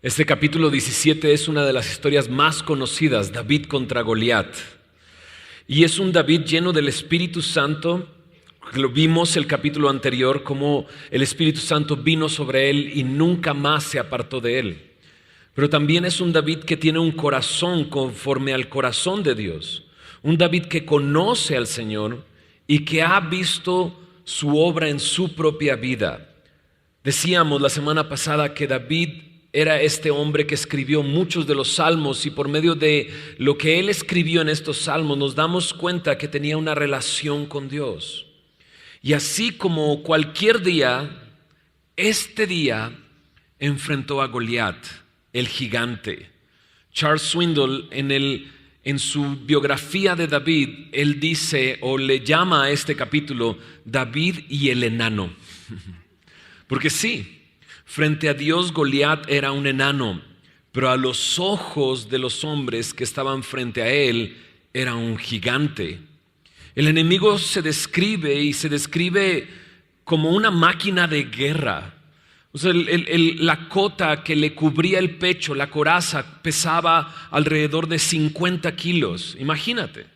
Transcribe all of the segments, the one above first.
Este capítulo 17 es una de las historias más conocidas, David contra Goliat. Y es un David lleno del Espíritu Santo. Lo vimos el capítulo anterior, cómo el Espíritu Santo vino sobre él y nunca más se apartó de él. Pero también es un David que tiene un corazón conforme al corazón de Dios. Un David que conoce al Señor y que ha visto su obra en su propia vida. Decíamos la semana pasada que David era este hombre que escribió muchos de los salmos, y por medio de lo que él escribió en estos salmos nos damos cuenta que tenía una relación con Dios. Y así como cualquier día, este día enfrentó a Goliat, el gigante. Charles Swindoll en su biografía de David, él dice o le llama a este capítulo David y el enano. Porque sí, frente a Dios Goliat era un enano, pero a los ojos de los hombres que estaban frente a él era un gigante. El enemigo se describe como una máquina de guerra. O sea, la cota que le cubría el pecho, la coraza, pesaba alrededor de 50 kilos. Imagínate,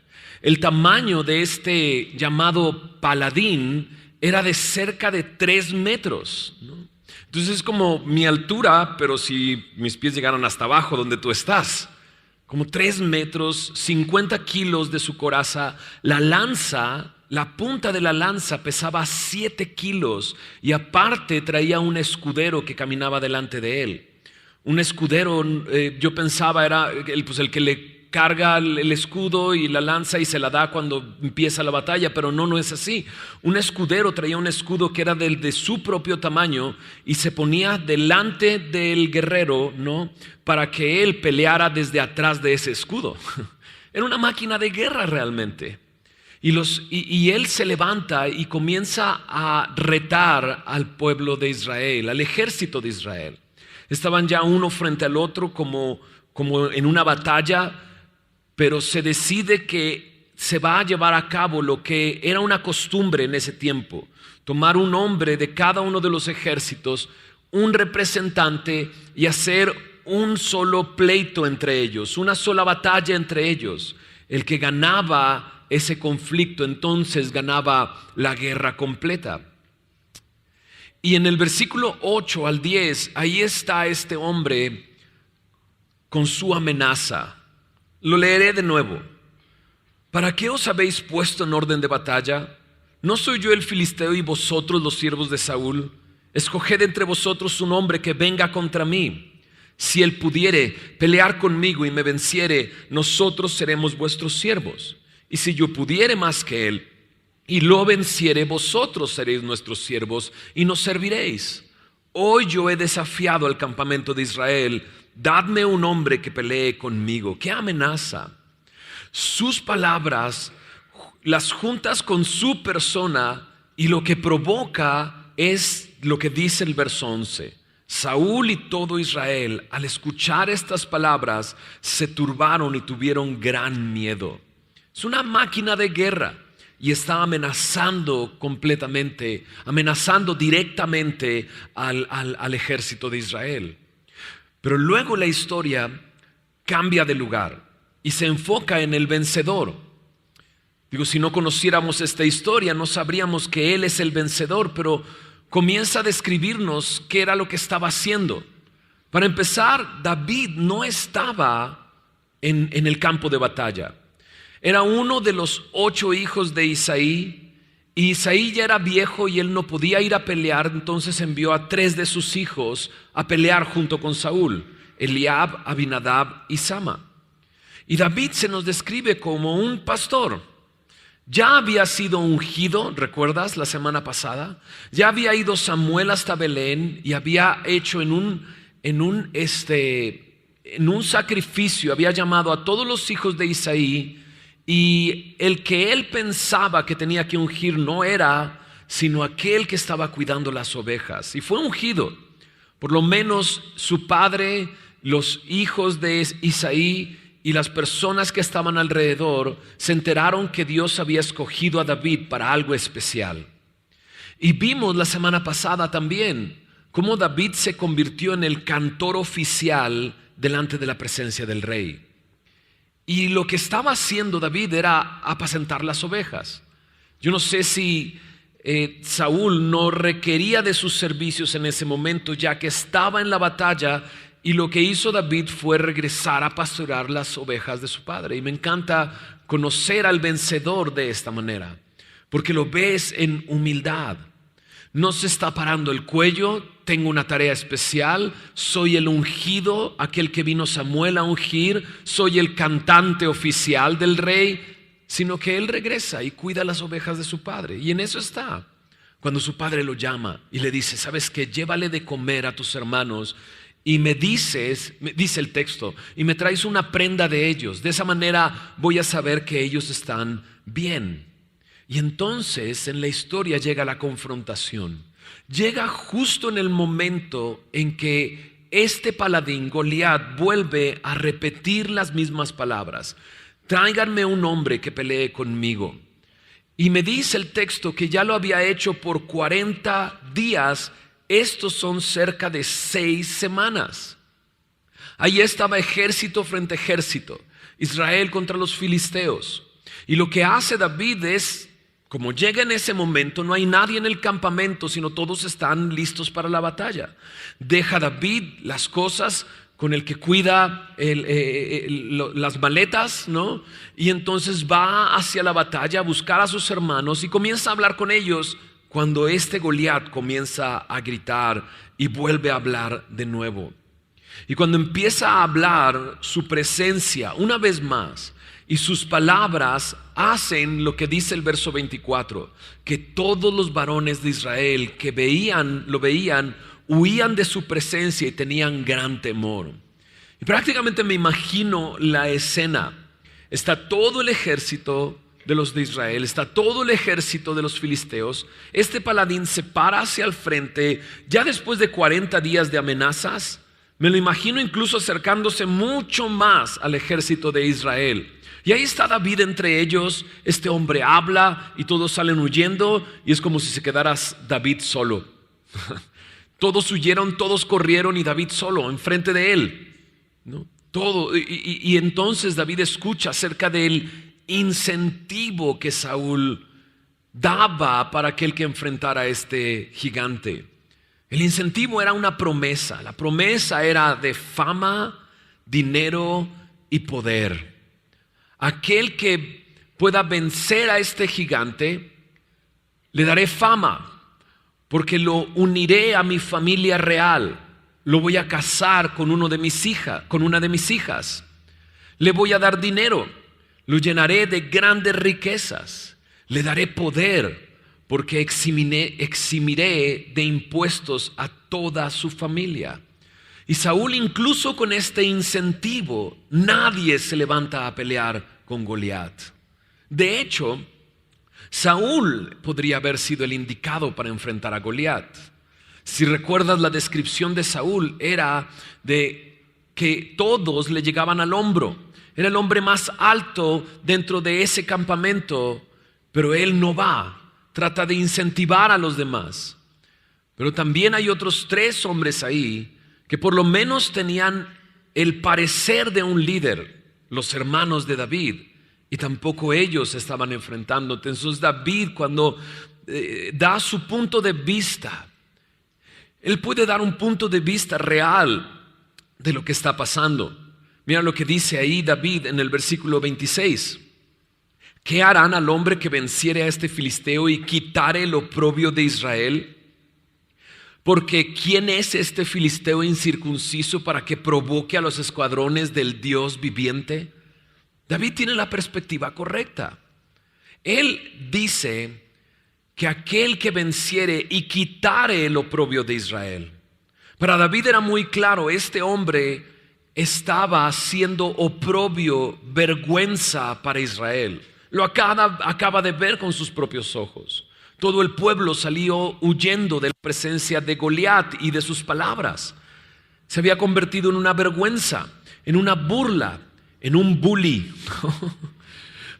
el tamaño de este llamado paladín era de cerca de 3 metros, ¿no? Entonces es como mi altura, pero si mis pies llegaran hasta abajo donde tú estás. Como 3 metros, 50 kilos de su coraza. La lanza, la punta de la lanza pesaba 7 kilos. Y aparte traía un escudero que caminaba delante de él. Un escudero, yo pensaba era el que le carga el escudo y la lanza y se la da cuando empieza la batalla, pero no es así. Un escudero traía un escudo que era de su propio tamaño y se ponía delante del guerrero, ¿no?, para que él peleara desde atrás de ese escudo. Era una máquina de guerra realmente. Y él se levanta y comienza a retar al pueblo de Israel, al ejército de Israel. Estaban ya uno frente al otro como en una batalla, pero se decide que se va a llevar a cabo lo que era una costumbre en ese tiempo: tomar un hombre de cada uno de los ejércitos, un representante, y hacer un solo pleito entre ellos, una sola batalla entre ellos. El que ganaba ese conflicto entonces ganaba la guerra completa. Y en el versículo 8 al 10, ahí está este hombre con su amenaza. Lo leeré de nuevo. ¿Para qué os habéis puesto en orden de batalla? ¿No soy yo el filisteo y vosotros los siervos de Saúl? Escoged entre vosotros un hombre que venga contra mí. Si él pudiere pelear conmigo y me venciere, nosotros seremos vuestros siervos. Y si yo pudiere más que él y lo venciere, vosotros seréis nuestros siervos y nos serviréis. Hoy yo he desafiado al campamento de Israel. Dadme un hombre que pelee conmigo. ¡Qué amenaza! Sus palabras las juntas con su persona, y lo que provoca es lo que dice el verso 11. Saúl y todo Israel, al escuchar estas palabras, se turbaron y tuvieron gran miedo. Es una máquina de guerra y está amenazando completamente, amenazando directamente al ejército de Israel. Pero luego la historia cambia de lugar y se enfoca en el vencedor. Si no conociéramos esta historia, no sabríamos que él es el vencedor, pero comienza a describirnos qué era lo que estaba haciendo. Para empezar, David no estaba en el campo de batalla. Era uno de los 8 hijos de Isaí. Y Isaí ya era viejo y él no podía ir a pelear, entonces envió a 3 de sus hijos a pelear junto con Saúl: Eliab, Abinadab y Sama. Y David se nos describe como un pastor. Ya había sido ungido, ¿recuerdas la semana pasada? Ya había ido Samuel hasta Belén y había hecho en un sacrificio, había llamado a todos los hijos de Isaí. Y el que él pensaba que tenía que ungir no era sino aquel que estaba cuidando las ovejas. Y fue ungido. Por lo menos su padre, los hijos de Isaí y las personas que estaban alrededor se enteraron que Dios había escogido a David para algo especial. Y vimos la semana pasada también cómo David se convirtió en el cantor oficial delante de la presencia del rey. Y lo que estaba haciendo David era apacentar las ovejas. Yo no sé si Saúl no requería de sus servicios en ese momento, ya que estaba en la batalla, y lo que hizo David fue regresar a pastorear las ovejas de su padre. Y me encanta conocer al vencedor de esta manera, porque lo ves en humildad. No se está parando el cuello: tengo una tarea especial, soy el ungido, aquel que vino Samuel a ungir, soy el cantante oficial del rey, sino que él regresa y cuida las ovejas de su padre. Y en eso está. Cuando su padre lo llama y le dice: ¿sabes qué? Llévale de comer a tus hermanos y me dices, dice el texto, y me traes una prenda de ellos. De esa manera voy a saber que ellos están bien. Y entonces en la historia llega la confrontación. Llega justo en el momento en que este paladín, Goliat, vuelve a repetir las mismas palabras: tráiganme un hombre que pelee conmigo. Y me dice el texto que ya lo había hecho por 40 días. Estos son cerca de 6 semanas. Ahí estaba ejército frente a ejército, Israel contra los filisteos. Y lo que hace David es, como llega en ese momento, no hay nadie en el campamento, sino todos están listos para la batalla. Deja David las cosas con el que cuida las maletas, ¿no? Y entonces va hacia la batalla a buscar a sus hermanos y comienza a hablar con ellos, cuando este Goliat comienza a gritar y vuelve a hablar de nuevo. Y cuando empieza a hablar, su presencia una vez más y sus palabras hacen lo que dice el verso 24, que todos los varones de Israel que lo veían, huían de su presencia y tenían gran temor. Y prácticamente me imagino la escena. Está todo el ejército de los de Israel, está todo el ejército de los filisteos. Este paladín se para hacia el frente, ya después de 40 días de amenazas. Me lo imagino incluso acercándose mucho más al ejército de Israel. Y ahí está David entre ellos. Este hombre habla y todos salen huyendo, y es como si se quedara David solo. Todos huyeron, todos corrieron, y David solo enfrente de él, ¿no? Todo. Y entonces David escucha acerca del incentivo que Saúl daba para aquel que enfrentara a este gigante. El incentivo era una promesa. La promesa era de fama, dinero y poder. Aquel que pueda vencer a este gigante, le daré fama, porque lo uniré a mi familia real. Lo voy a casar con una de mis hijas. Le voy a dar dinero. Lo llenaré de grandes riquezas. Le daré poder, porque eximiré de impuestos a toda su familia. Y Saúl, incluso con este incentivo, nadie se levanta a pelear con Goliat. De hecho, Saúl podría haber sido el indicado para enfrentar a Goliat. Si recuerdas, la descripción de Saúl era de que todos le llegaban al hombro. Era el hombre más alto dentro de ese campamento, pero él no va. Trata de incentivar a los demás. Pero también hay otros 3 hombres ahí que por lo menos tenían el parecer de un líder, los hermanos de David, y tampoco ellos estaban enfrentando. Entonces David, cuando da su punto de vista, él puede dar un punto de vista real de lo que está pasando. Mira lo que dice ahí David en el versículo 26. ¿Qué harán al hombre que venciere a este filisteo y quitare el oprobio de Israel? Porque ¿quién es este filisteo incircunciso para que provoque a los escuadrones del Dios viviente? David tiene la perspectiva correcta. Él dice que aquel que venciere y quitare el oprobio de Israel. Para David era muy claro, este hombre estaba haciendo oprobio, vergüenza para Israel. Lo acaba de ver con sus propios ojos. Todo el pueblo salió huyendo de la presencia de Goliat y de sus palabras. Se había convertido en una vergüenza, en una burla, en un bully,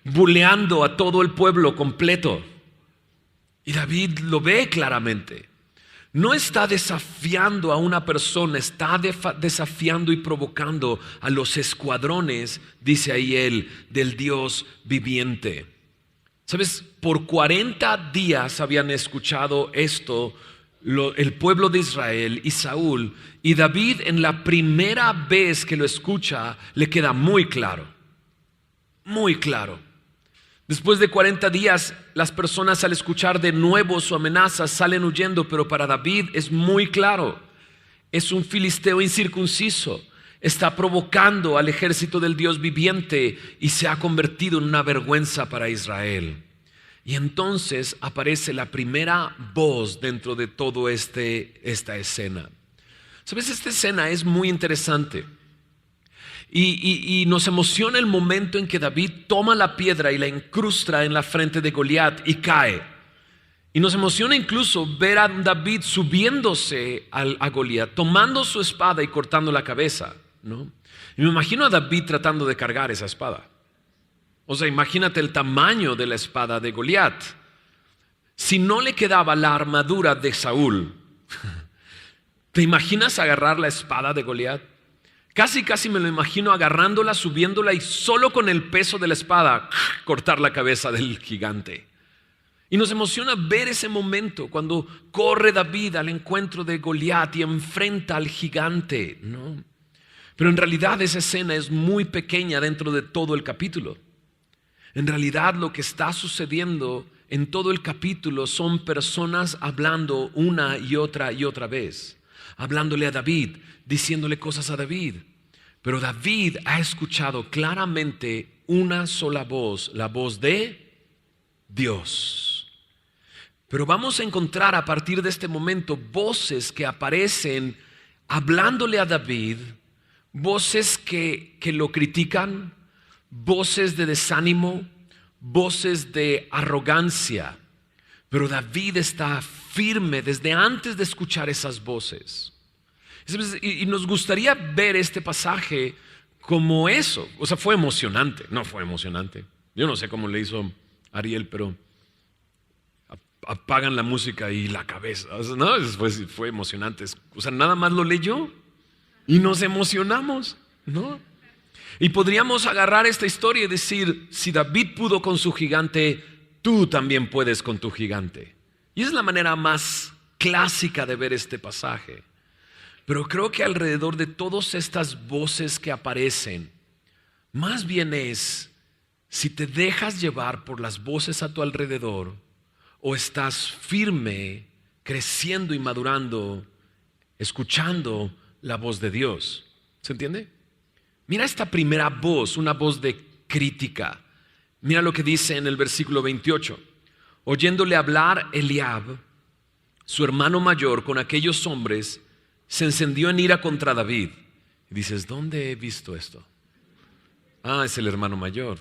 buleando a todo el pueblo completo. Y David lo ve claramente. no está desafiando a una persona, está desafiando y provocando a los escuadrones, dice ahí él, del Dios viviente. ¿Sabes? Por 40 días habían escuchado esto el pueblo de Israel y Saúl, y David en la primera vez que lo escucha le queda muy claro, muy claro. Después de 40 días, las personas al escuchar de nuevo su amenaza salen huyendo, pero para David es muy claro. Es un filisteo incircunciso, está provocando al ejército del Dios viviente y se ha convertido en una vergüenza para Israel. Y entonces aparece la primera voz dentro de todo esta escena. ¿Sabes? Esta escena es muy interesante. Y nos emociona el momento en que David toma la piedra y la incrusta en la frente de Goliat y cae. Y nos emociona incluso ver a David subiéndose a Goliat, tomando su espada y cortando la cabeza, ¿no? Y me imagino a David tratando de cargar esa espada. O sea, imagínate el tamaño de la espada de Goliat. Si no le quedaba la armadura de Saúl, ¿te imaginas agarrar la espada de Goliat? Casi me lo imagino agarrándola, subiéndola y solo con el peso de la espada cortar la cabeza del gigante. Y nos emociona ver ese momento cuando corre David al encuentro de Goliat y enfrenta al gigante, ¿no? Pero en realidad esa escena es muy pequeña dentro de todo el capítulo. En realidad lo que está sucediendo en todo el capítulo son personas hablando una y otra vez, hablándole a David, diciéndole cosas a David. Pero David ha escuchado claramente una sola voz, la voz de Dios. Pero vamos a encontrar a partir de este momento voces que aparecen hablándole a David, voces que lo critican, voces de desánimo, voces de arrogancia. Pero David está firme desde antes de escuchar esas voces. Y nos gustaría ver este pasaje como eso. O sea, fue emocionante. No fue emocionante. Yo no sé cómo le hizo Ariel, pero apagan la música y la cabeza. O sea, no, fue emocionante. O sea, nada más lo leyó y nos emocionamos, ¿no? Y podríamos agarrar esta historia y decir, si David pudo con su gigante, tú también puedes con tu gigante. Y es la manera más clásica de ver este pasaje. Pero creo que alrededor de todas estas voces que aparecen, más bien es si te dejas llevar por las voces a tu alrededor o estás firme, creciendo y madurando, escuchando la voz de Dios. ¿Se entiende? Mira esta primera voz, una voz de crítica. Mira lo que dice en el versículo 28. Oyéndole hablar Eliab, su hermano mayor, con aquellos hombres, se encendió en ira contra David. Y dices, ¿dónde he visto esto? Ah, es el hermano mayor.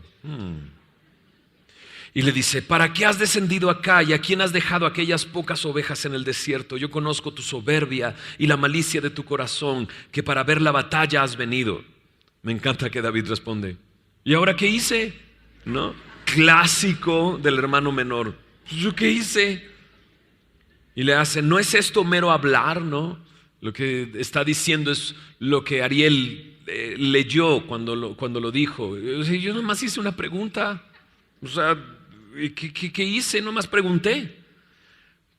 Y le dice, ¿para qué has descendido acá y a quién has dejado aquellas pocas ovejas en el desierto? Yo conozco tu soberbia y la malicia de tu corazón, que para ver la batalla has venido. Me encanta que David responde, ¿y ahora qué hice? ¿No? Clásico del hermano menor. ¿Yo qué hice? Y le hace, ¿no es esto mero hablar, no? Lo que está diciendo es lo que Ariel leyó cuando lo dijo. Yo nomás hice una pregunta. O sea, ¿qué hice? Nomás pregunté.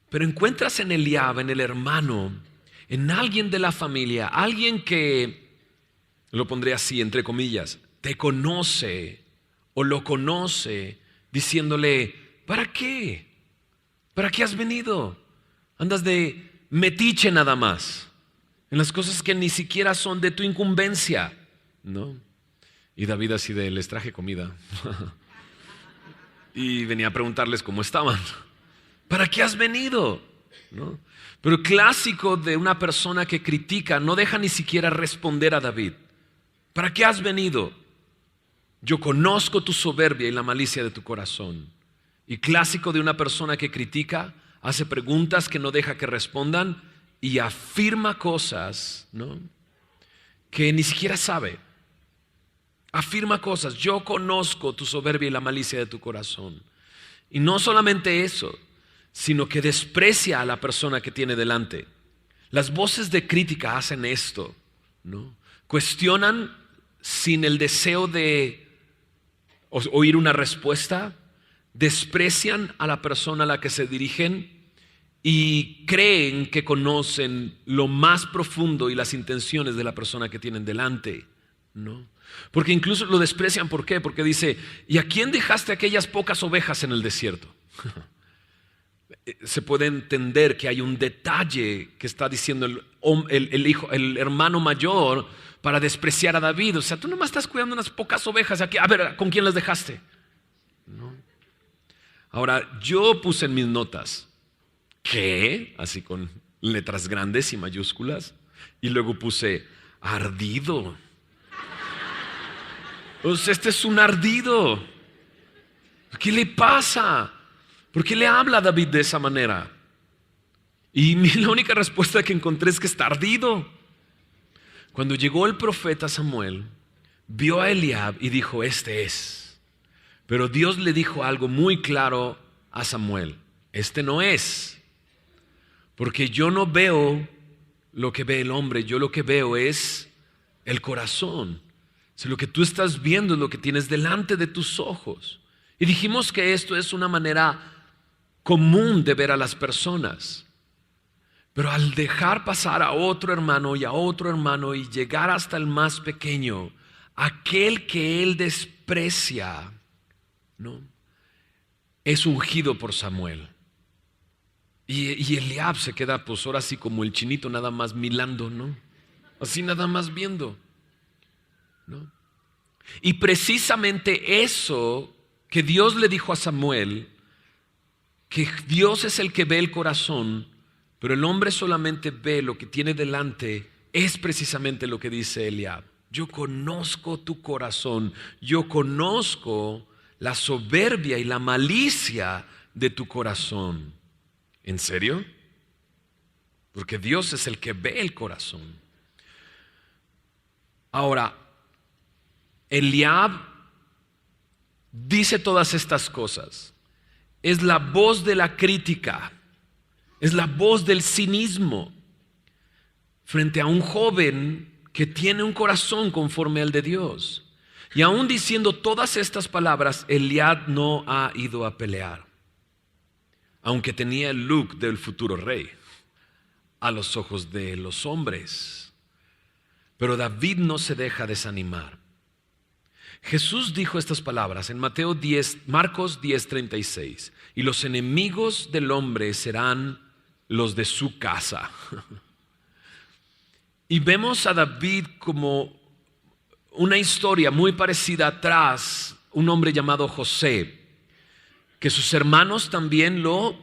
Pero encuentras en Eliab, en el hermano, en alguien de la familia, alguien que, lo pondré así entre comillas, te conoce o lo conoce, diciéndole, ¿para qué? ¿Para qué has venido? Andas de metiche nada más, en las cosas que ni siquiera son de tu incumbencia, ¿no? Y David así de, les traje comida. Y venía a preguntarles cómo estaban. ¿Para qué has venido? ¿No? Pero clásico de una persona que critica, no deja ni siquiera responder a David. ¿Para qué has venido? Yo conozco tu soberbia y la malicia de tu corazón. Y clásico de una persona que critica, hace preguntas que no deja que respondan y afirma cosas, ¿no?, que ni siquiera sabe. Afirma cosas, yo conozco tu soberbia y la malicia de tu corazón. Y no solamente eso, sino que desprecia a la persona que tiene delante. Las voces de crítica hacen esto, ¿no? Cuestionan sin el deseo de oír una respuesta, desprecian a la persona a la que se dirigen y creen que conocen lo más profundo y las intenciones de la persona que tienen delante, ¿no? Porque incluso lo desprecian, ¿por qué? Porque dice, ¿y a quién dejaste aquellas pocas ovejas en el desierto? Se puede entender que hay un detalle que está diciendo el hermano mayor para despreciar a David. O sea, tú nomás estás cuidando unas pocas ovejas aquí. A ver, ¿con quién las dejaste? ¿No? Ahora, yo puse en mis notas, ¿qué? Así con letras grandes y mayúsculas. Y luego puse, ardido. Pues este es un ardido. ¿Qué le pasa? ¿Por qué le habla a David de esa manera? Y la única respuesta que encontré es que está ardido. Cuando llegó el profeta Samuel, vio a Eliab y dijo, este es. Pero Dios le dijo algo muy claro a Samuel, este no es. Porque yo no veo lo que ve el hombre, yo lo que veo es el corazón. Si lo que tú estás viendo es lo que tienes delante de tus ojos. Y dijimos que esto es una manera común de ver a las personas. Pero al dejar pasar a otro hermano y a otro hermano y llegar hasta el más pequeño, aquel que él desprecia, ¿no?, es ungido por Samuel. Y Eliab se queda pues ahora así como el chinito nada más mirando, ¿no? Así nada más viendo, ¿no? Y precisamente eso que Dios le dijo a Samuel, que Dios es el que ve el corazón, pero el hombre solamente ve lo que tiene delante, es precisamente lo que dice Eliab. Yo conozco tu corazón, yo conozco la soberbia y la malicia de tu corazón. ¿En serio? Porque Dios es el que ve el corazón. Ahora, Eliab dice todas estas cosas. Es la voz de la crítica, es la voz del cinismo frente a un joven que tiene un corazón conforme al de Dios. Y aún diciendo todas estas palabras, Eliab no ha ido a pelear, aunque tenía el look del futuro rey a los ojos de los hombres. Pero David no se deja desanimar. Jesús dijo estas palabras en Marcos 10:36, y los enemigos del hombre serán los de su casa. Y vemos a David como una historia muy parecida atrás, un hombre llamado José, que sus hermanos también lo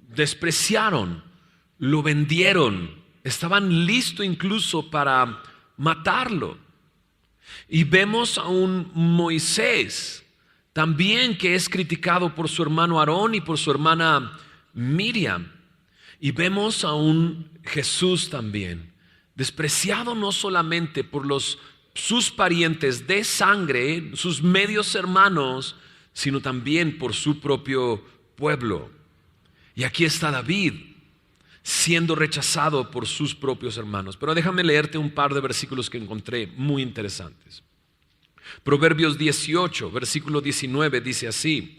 despreciaron, lo vendieron, estaban listos incluso para matarlo. Y vemos a un Moisés también que es criticado por su hermano Aarón y por su hermana Miriam. Y vemos a un Jesús también, despreciado no solamente por sus parientes de sangre, sus medios hermanos, sino también por su propio pueblo. Y aquí está David, siendo rechazado por sus propios hermanos. Pero déjame leerte un par de versículos que encontré muy interesantes. Proverbios 18, versículo 19 dice así: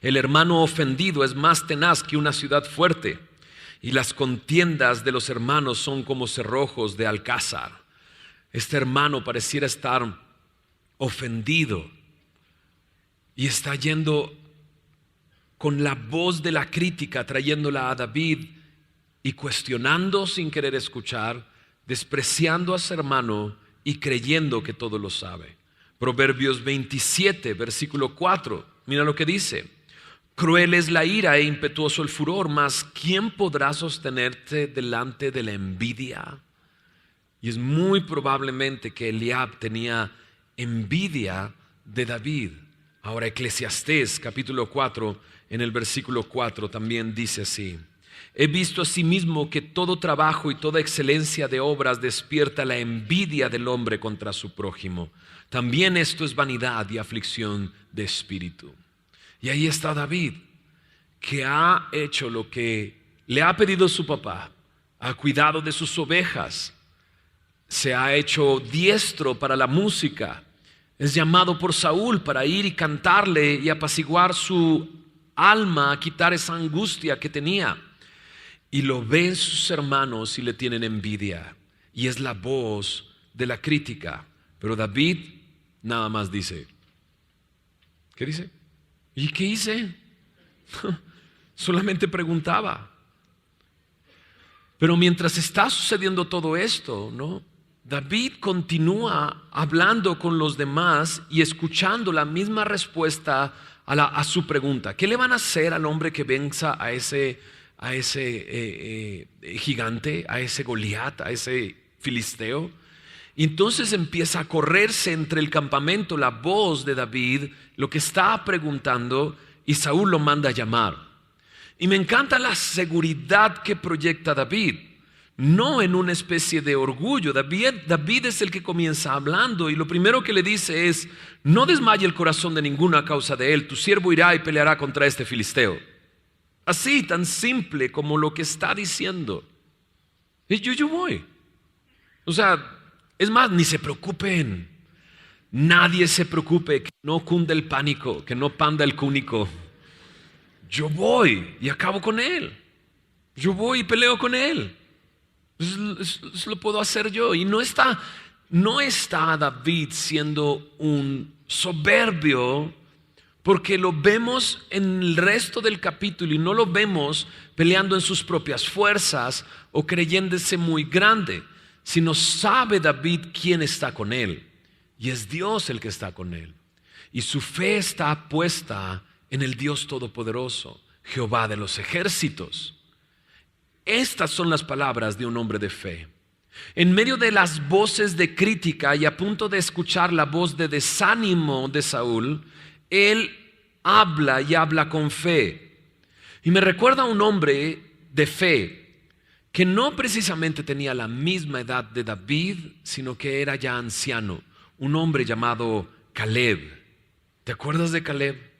el hermano ofendido es más tenaz que una ciudad fuerte, y las contiendas de los hermanos son como cerrojos de alcázar. Este hermano pareciera estar ofendido y está yendo con la voz de la crítica, trayéndola a David y cuestionando sin querer escuchar, despreciando a su hermano y creyendo que todo lo sabe. Proverbios 27, versículo 4, mira lo que dice: cruel es la ira e impetuoso el furor, mas ¿quién podrá sostenerte delante de la envidia? Y es muy probablemente que Eliab tenía envidia de David. Ahora Eclesiastés capítulo 4, en el versículo 4 también dice así: he visto asimismo que todo trabajo y toda excelencia de obras despierta la envidia del hombre contra su prójimo. También esto es vanidad y aflicción de espíritu. Y ahí está David, que ha hecho lo que le ha pedido su papá, ha cuidado de sus ovejas, se ha hecho diestro para la música, es llamado por Saúl para ir y cantarle y apaciguar su alma, quitar esa angustia que tenía. Y lo ven sus hermanos y le tienen envidia. Y es la voz de la crítica. Pero David nada más dice, ¿qué dice? ¿Y qué hice? Solamente preguntaba. Pero mientras está sucediendo todo esto, ¿no? David continúa hablando con los demás y escuchando la misma respuesta a su pregunta. ¿Qué le van a hacer al hombre que venza a ese gigante, a ese Goliat, a ese filisteo? Y entonces empieza a correrse entre el campamento la voz de David, lo que está preguntando, y Saúl lo manda a llamar. Y me encanta la seguridad que proyecta David, no en una especie de orgullo. David es el que comienza hablando y lo primero que le dice es: no desmaye el corazón de ninguno a causa de él, tu siervo irá y peleará contra este filisteo. Así, tan simple como lo que está diciendo. Y yo voy. O sea, es más, ni se preocupen. Nadie se preocupe, que no cunde el pánico, que no panda el cúnico. Yo voy y acabo con él. Yo voy y peleo con él. Eso lo puedo hacer yo. Y no está David siendo un soberbio, porque lo vemos en el resto del capítulo y no lo vemos peleando en sus propias fuerzas o creyéndose muy grande, sino sabe David quién está con él, y es Dios el que está con él, y su fe está puesta en el Dios Todopoderoso, Jehová de los ejércitos. Estas son las palabras de un hombre de fe. En medio de las voces de crítica y a punto de escuchar la voz de desánimo de Saúl, él habla y habla con fe. Y me recuerda a un hombre de fe que no precisamente tenía la misma edad de David, sino que era ya anciano, un hombre llamado Caleb. ¿Te acuerdas de Caleb?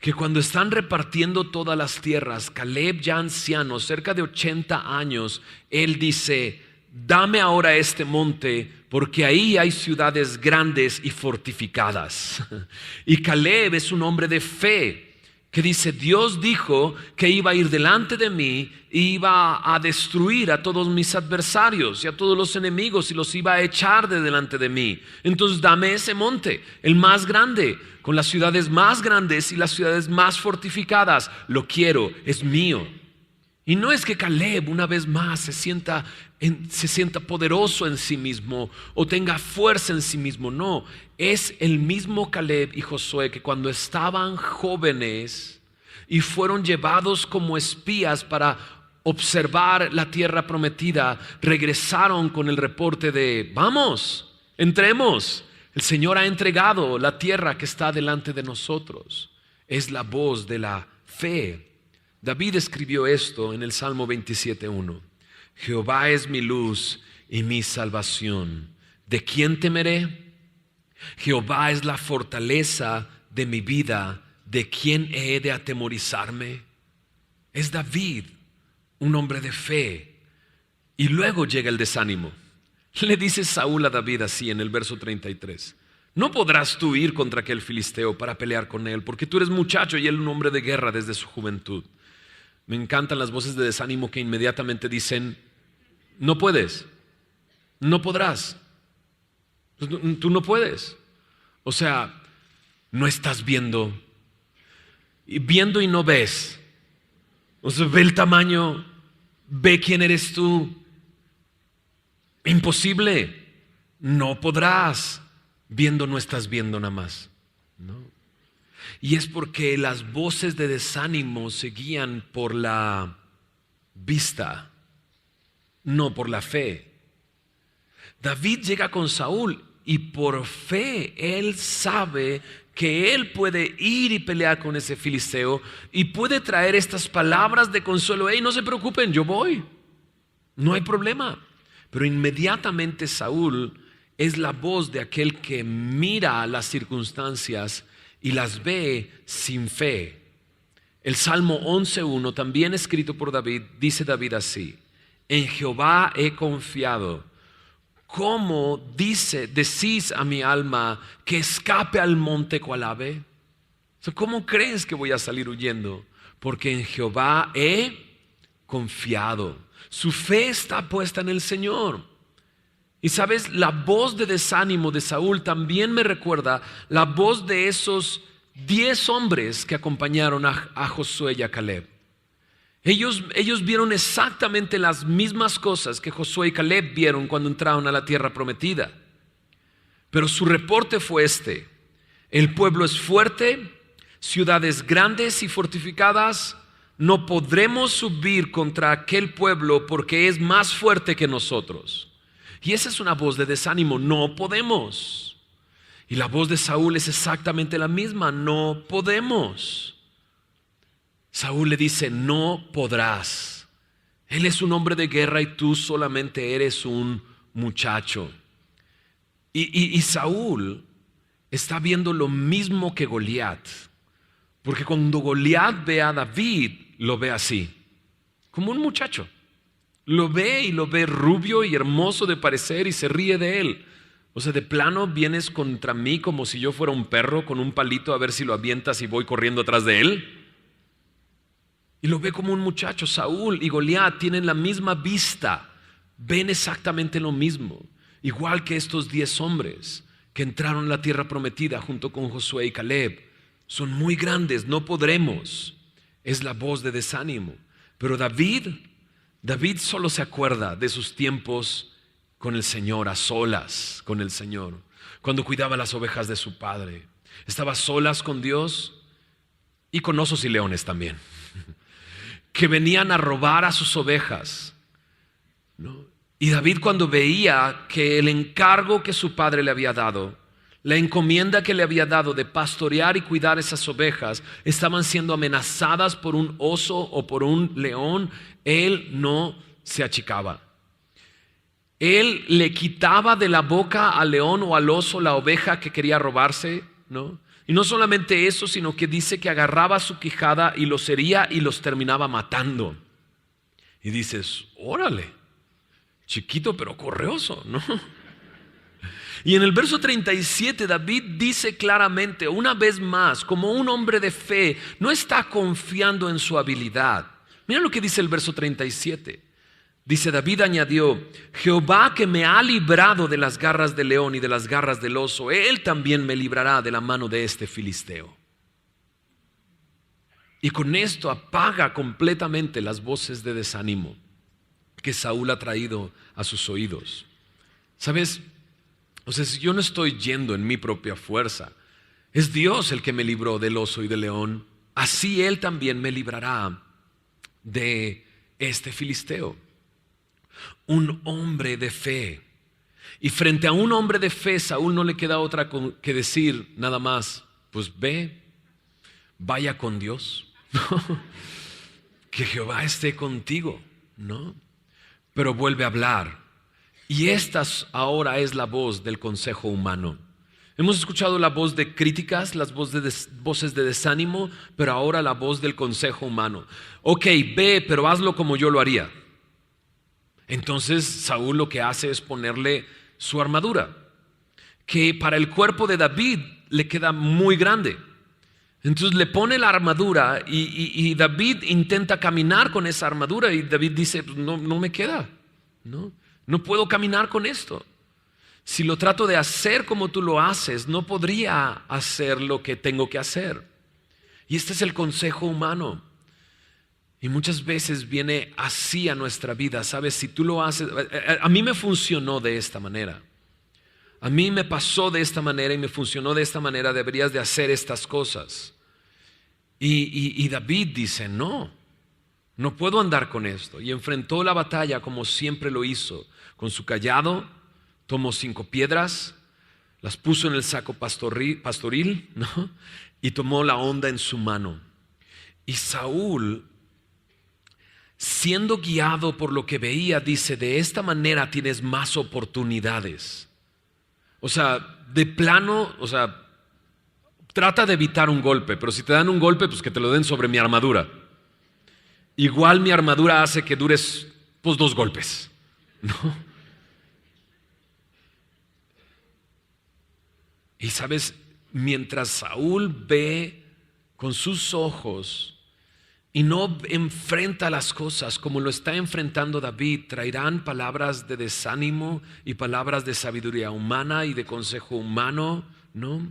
Que cuando están repartiendo todas las tierras, Caleb, ya anciano, cerca de 80 años, él dice: dame ahora este monte, porque ahí hay ciudades grandes y fortificadas. Y Caleb es un hombre de fe que dice: Dios dijo que iba a ir delante de mí e iba a destruir a todos mis adversarios y a todos los enemigos y los iba a echar de delante de mí. Entonces dame ese monte, el más grande, con las ciudades más grandes y las ciudades más fortificadas. Lo quiero, es mío. Y no es que Caleb una vez más se sienta poderoso en sí mismo o tenga fuerza en sí mismo. No, es el mismo Caleb y Josué que cuando estaban jóvenes y fueron llevados como espías para observar la tierra prometida, regresaron con el reporte de: vamos, entremos. El Señor ha entregado la tierra que está delante de nosotros. Es la voz de la fe. David escribió esto en el Salmo 27:1. Jehová es mi luz y mi salvación. ¿De quién temeré? Jehová es la fortaleza de mi vida. ¿De quién he de atemorizarme? Es David, un hombre de fe. Y luego llega el desánimo. Le dice Saúl a David así en el verso 33. No podrás tú ir contra aquel filisteo para pelear con él, porque tú eres muchacho y él un hombre de guerra desde su juventud. Me encantan las voces de desánimo que inmediatamente dicen: no puedes, no podrás, tú no puedes. O sea, no estás viendo y no ves. O sea, ve el tamaño, ve quién eres tú. Imposible, no podrás. Viendo no estás viendo nada más, ¿no? Y es porque las voces de desánimo se guían por la vista, no por la fe. David llega con Saúl y por fe él sabe que él puede ir y pelear con ese filisteo y puede traer estas palabras de consuelo: hey, no se preocupen, yo voy, no hay problema. Pero inmediatamente Saúl es la voz de aquel que mira las circunstancias y las ve sin fe. El Salmo 11:1, también escrito por David, dice David así: en Jehová he confiado. ¿Cómo decís a mi alma que escape al monte cual ave? O sea, ¿cómo crees que voy a salir huyendo? Porque en Jehová he confiado. Su fe está puesta en el Señor. Y sabes, la voz de desánimo de Saúl también me recuerda la voz de esos 10 hombres que acompañaron a Josué y a Caleb. Ellos vieron exactamente las mismas cosas que Josué y Caleb vieron cuando entraron a la tierra prometida. Pero su reporte fue este: el pueblo es fuerte, ciudades grandes y fortificadas. No podremos subir contra aquel pueblo porque es más fuerte que nosotros. Y esa es una voz de desánimo: no podemos. Y la voz de Saúl es exactamente la misma: no podemos. Saúl le dice: no podrás. Él es un hombre de guerra y tú solamente eres un muchacho. Y Saúl está viendo lo mismo que Goliat. Porque cuando Goliat ve a David, lo ve así, como un muchacho. Lo ve y lo ve rubio y hermoso de parecer y se ríe de él. O sea, de plano vienes contra mí como si yo fuera un perro con un palito a ver si lo avientas y voy corriendo atrás de él. Y lo ve como un muchacho. Saúl y Goliat tienen la misma vista, ven exactamente lo mismo, igual que estos 10 hombres que entraron a la tierra prometida junto con Josué y Caleb. Son muy grandes, no podremos. Es la voz de desánimo. Pero David solo se acuerda de sus tiempos con el Señor, a solas con el Señor, cuando cuidaba las ovejas de su padre. Estaba a solas con Dios y con osos y leones también, que venían a robar a sus ovejas, ¿no? Y David, cuando veía que el encargo que su padre le había dado, la encomienda que le había dado de pastorear y cuidar esas ovejas, estaban siendo amenazadas por un oso o por un león, él no se achicaba. Él le quitaba de la boca al león o al oso la oveja que quería robarse, ¿no? Y no solamente eso, sino que dice que agarraba su quijada y los hería y los terminaba matando. Y dices: órale, chiquito pero correoso, ¿no? Y en el verso 37 David dice claramente, una vez más, como un hombre de fe, no está confiando en su habilidad. Mira lo que dice el verso 37. Dice: David añadió: Jehová, que me ha librado de las garras del león y de las garras del oso, él también me librará de la mano de este filisteo. Y con esto apaga completamente las voces de desánimo que Saúl ha traído a sus oídos. ¿Sabes? O sea, si yo no estoy yendo en mi propia fuerza, es Dios el que me libró del oso y del león, así él también me librará de este filisteo. Un hombre de fe. Y frente a un hombre de fe, Saúl no le queda otra que decir nada más: pues vaya con Dios, que Jehová esté contigo, ¿no? Pero vuelve a hablar. Y esta ahora es la voz del consejo humano. Hemos escuchado la voz de críticas, las voces de desánimo, pero ahora la voz del consejo humano. Ok, ve, pero hazlo como yo lo haría. Entonces Saúl lo que hace es ponerle su armadura, que para el cuerpo de David le queda muy grande. Entonces le pone la armadura y David intenta caminar con esa armadura y David dice: no me queda, no puedo caminar con esto. Si lo trato de hacer como tú lo haces, no podría hacer lo que tengo que hacer. Y este es el consejo humano. Y muchas veces viene así a nuestra vida, ¿sabes? Si tú lo haces, a mí me funcionó de esta manera. A mí me pasó de esta manera y me funcionó de esta manera, deberías de hacer estas cosas. Y David dice: no puedo andar con esto. Y enfrentó la batalla como siempre lo hizo. Con su cayado, tomó 5 piedras, las puso en el saco pastoril, ¿no? Y tomó la honda en su mano. Y Saúl, siendo guiado por lo que veía, dice: de esta manera tienes más oportunidades. O sea, de plano, trata de evitar un golpe, pero si te dan un golpe, pues que te lo den sobre mi armadura. Igual mi armadura hace que dures, pues, 2 golpes, ¿no? Y sabes, mientras Saúl ve con sus ojos y no enfrenta las cosas como lo está enfrentando David, traerán palabras de desánimo y palabras de sabiduría humana y de consejo humano, ¿no?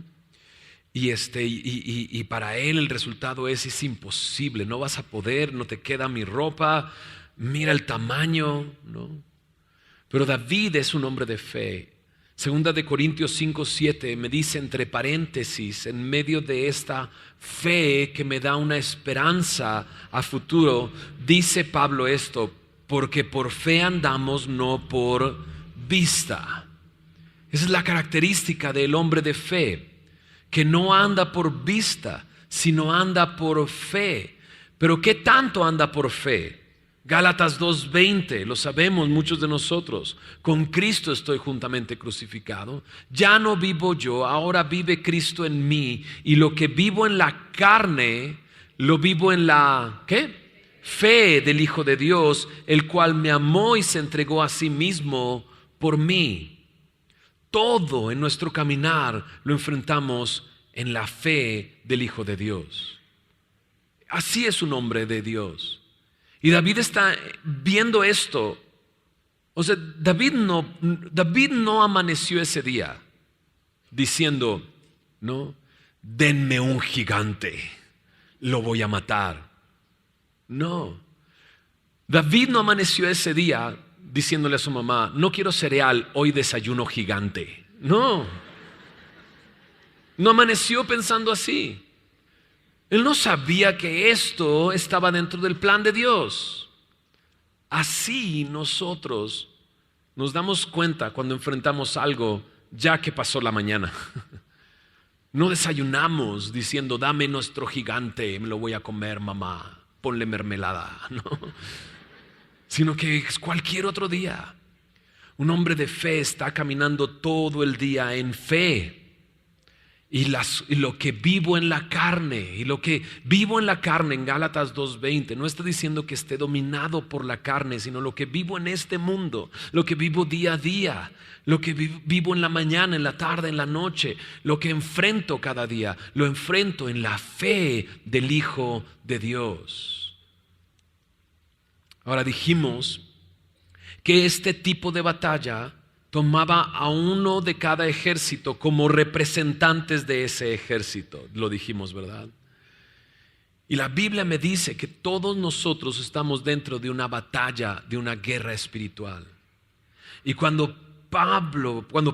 Y para él el resultado es imposible, no vas a poder, no te queda mi ropa, mira el tamaño, ¿no? Pero David es un hombre de fe. Segunda de Corintios 5:7 me dice entre paréntesis, en medio de esta fe que me da una esperanza a futuro, dice Pablo esto: porque por fe andamos, no por vista. Esa es la característica del hombre de fe, que no anda por vista, sino anda por fe. Pero ¿qué tanto anda por fe? Gálatas 2:20, lo sabemos muchos de nosotros. Con Cristo estoy juntamente crucificado. Ya no vivo yo, ahora vive Cristo en mí. Y lo que vivo en la carne, lo vivo en la ¿qué? Fe del Hijo de Dios, el cual me amó y se entregó a sí mismo por mí. Todo en nuestro caminar lo enfrentamos en la fe del Hijo de Dios. Así es un hombre de Dios. Y David está viendo esto. O sea, David no amaneció ese día diciendo, no, denme un gigante, lo voy a matar. No, David no amaneció ese día diciéndole a su mamá, no quiero cereal, hoy desayuno gigante. No amaneció pensando así. Él no sabía que esto estaba dentro del plan de Dios. Así nosotros nos damos cuenta cuando enfrentamos algo ya que pasó la mañana. No desayunamos diciendo, dame nuestro gigante, me lo voy a comer, mamá, ponle mermelada, ¿no? Sino que es cualquier otro día. Un hombre de fe está caminando todo el día en fe. Y lo que vivo en la carne, y lo que vivo en la carne en Gálatas 2:20, no está diciendo que esté dominado por la carne, sino lo que vivo en este mundo, lo que vivo día a día, lo que vivo en la mañana, en la tarde, en la noche, lo que enfrento cada día, lo enfrento en la fe del Hijo de Dios. Ahora dijimos que este tipo de batalla tomaba a uno de cada ejército como representantes de ese ejército. Lo dijimos, ¿verdad? Y la Biblia me dice que todos nosotros estamos dentro de una batalla, de una guerra espiritual. Y cuando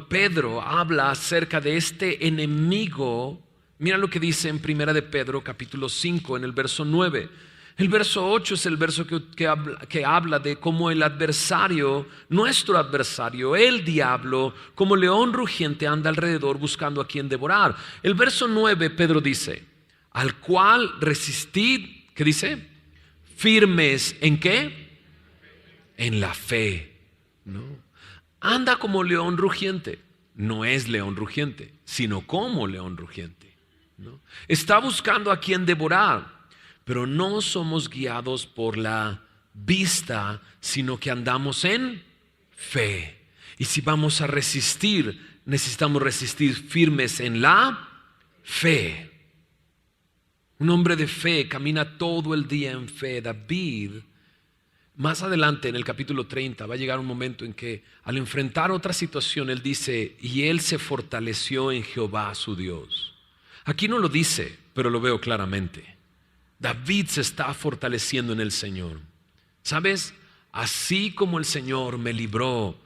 Pedro habla acerca de este enemigo, mira lo que dice en 1 de Pedro capítulo 5 en el verso 9. El verso 8 es el verso que habla de cómo el adversario, nuestro adversario, el diablo, como león rugiente anda alrededor buscando a quien devorar. El verso 9, Pedro dice, al cual resistid, ¿qué dice? Firmes, ¿en qué? En la fe, ¿no? Anda como león rugiente. No es león rugiente, sino como león rugiente, ¿no? Está buscando a quien devorar. Pero no somos guiados por la vista, sino que andamos en fe. Y si vamos a resistir, necesitamos resistir firmes en la fe. Un hombre de fe camina todo el día en fe. David, más adelante en el capítulo 30, va a llegar un momento en que al enfrentar otra situación, él dice, y él se fortaleció en Jehová su Dios. Aquí no lo dice, pero lo veo claramente. David se está fortaleciendo en el Señor. ¿Sabes? Así como el Señor me libró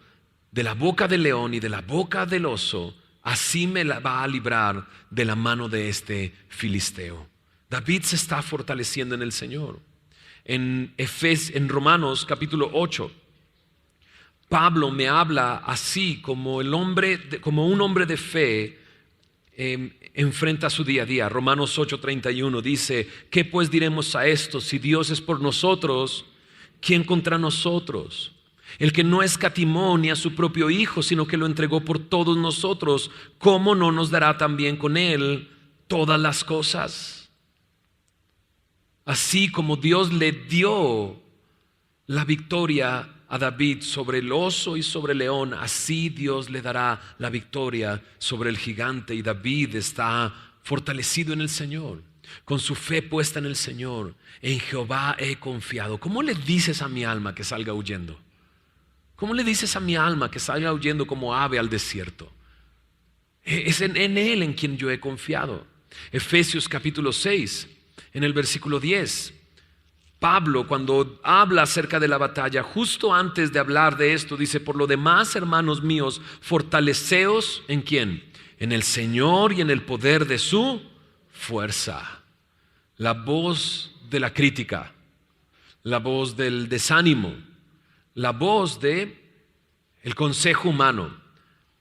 de la boca del león y de la boca del oso, así me va a librar de la mano de este filisteo. David se está fortaleciendo en el Señor. En Romanos capítulo 8, Pablo me habla así como un hombre de fe enfrenta su día a día. Romanos 8:31 dice, ¿qué pues diremos a esto? Si Dios es por nosotros, ¿quién contra nosotros? El que no escatimó ni a su propio Hijo, sino que lo entregó por todos nosotros, ¿cómo no nos dará también con Él todas las cosas. Así como Dios le dio la victoria a David sobre el oso y sobre el león, así Dios le dará la victoria sobre el gigante. Y David está fortalecido en el Señor, con su fe puesta en el Señor. En Jehová he confiado. ¿Cómo le dices a mi alma que salga huyendo? ¿Cómo le dices a mi alma que salga huyendo como ave al desierto? Es en Él en quien yo he confiado. Efesios capítulo 6, en el versículo 10. Pablo, cuando habla acerca de la batalla, justo antes de hablar de esto, dice: por lo demás, hermanos míos, fortaleceos ¿en quién? En el Señor y en el poder de su fuerza. La voz de la crítica, la voz del desánimo, la voz de el consejo humano.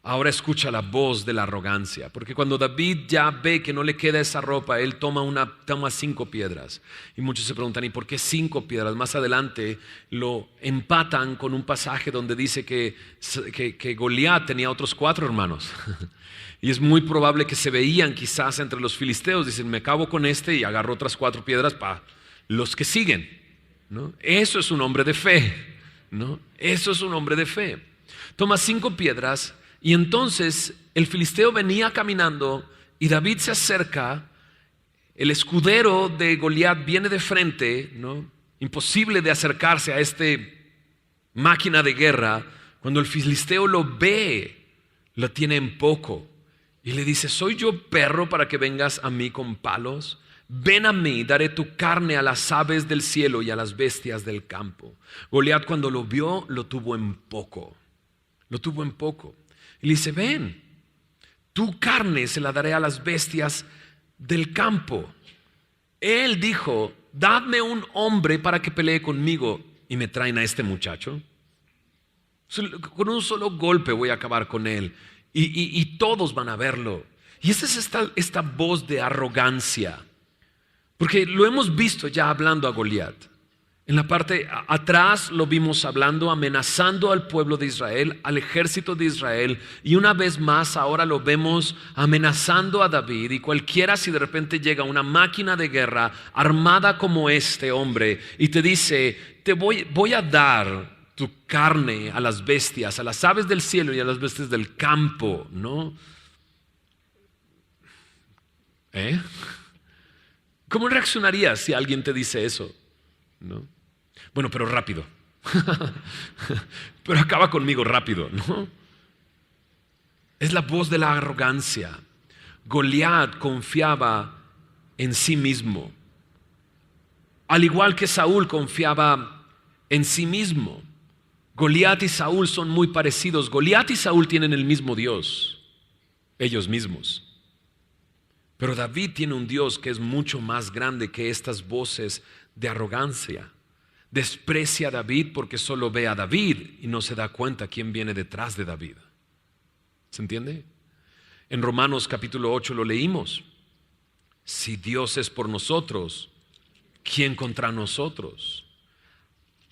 Ahora escucha la voz de la arrogancia, porque cuando David ya ve que no le queda esa ropa, él toma 5 piedras. Y muchos se preguntan: ¿y por qué 5 piedras? Más adelante lo empatan con un pasaje donde dice que Goliat tenía otros 4 hermanos. Y es muy probable que se veían quizás entre los filisteos. Dicen: me acabo con este y agarro otras 4 piedras para los que siguen, ¿no? Eso es un hombre de fe, ¿no? Eso es un hombre de fe. Toma 5 piedras. Y entonces el filisteo venía caminando y David se acerca. El escudero de Goliat viene de frente, ¿no? Imposible de acercarse a este máquina de guerra. Cuando el filisteo lo ve, lo tiene en poco y le dice: ¿soy yo perro para que vengas a mí con palos? Ven a mí, daré tu carne a las aves del cielo y a las bestias del campo. Goliat, cuando lo vio, lo tuvo en poco. Lo tuvo en poco. Y le dice: ven, tu carne se la daré a las bestias del campo. Él dijo: dadme un hombre para que pelee conmigo. Y me traen a este muchacho. Con un solo golpe voy a acabar con él. Y todos van a verlo. Y esta es esta voz de arrogancia. Porque lo hemos visto ya hablando a Goliat. En la parte atrás lo vimos hablando, amenazando al pueblo de Israel, al ejército de Israel. Y una vez más ahora lo vemos amenazando a David. Y cualquiera, si de repente llega una máquina de guerra armada como este hombre y te dice: voy a dar tu carne a las bestias, a las aves del cielo y a las bestias del campo, ¿no? ¿Cómo reaccionarías si alguien te dice eso? ¿No? Bueno, pero rápido. Pero acaba conmigo rápido, ¿no? Es la voz de la arrogancia. Goliat confiaba en sí mismo, al igual que Saúl confiaba en sí mismo. Goliat y Saúl son muy parecidos. Goliat y Saúl tienen el mismo Dios, ellos mismos. Pero David tiene un Dios que es mucho más grande que estas voces de arrogancia. Desprecia a David porque solo ve a David y no se da cuenta quién viene detrás de David. ¿Se entiende? En Romanos capítulo 8 lo leímos. Si Dios es por nosotros, ¿quién contra nosotros?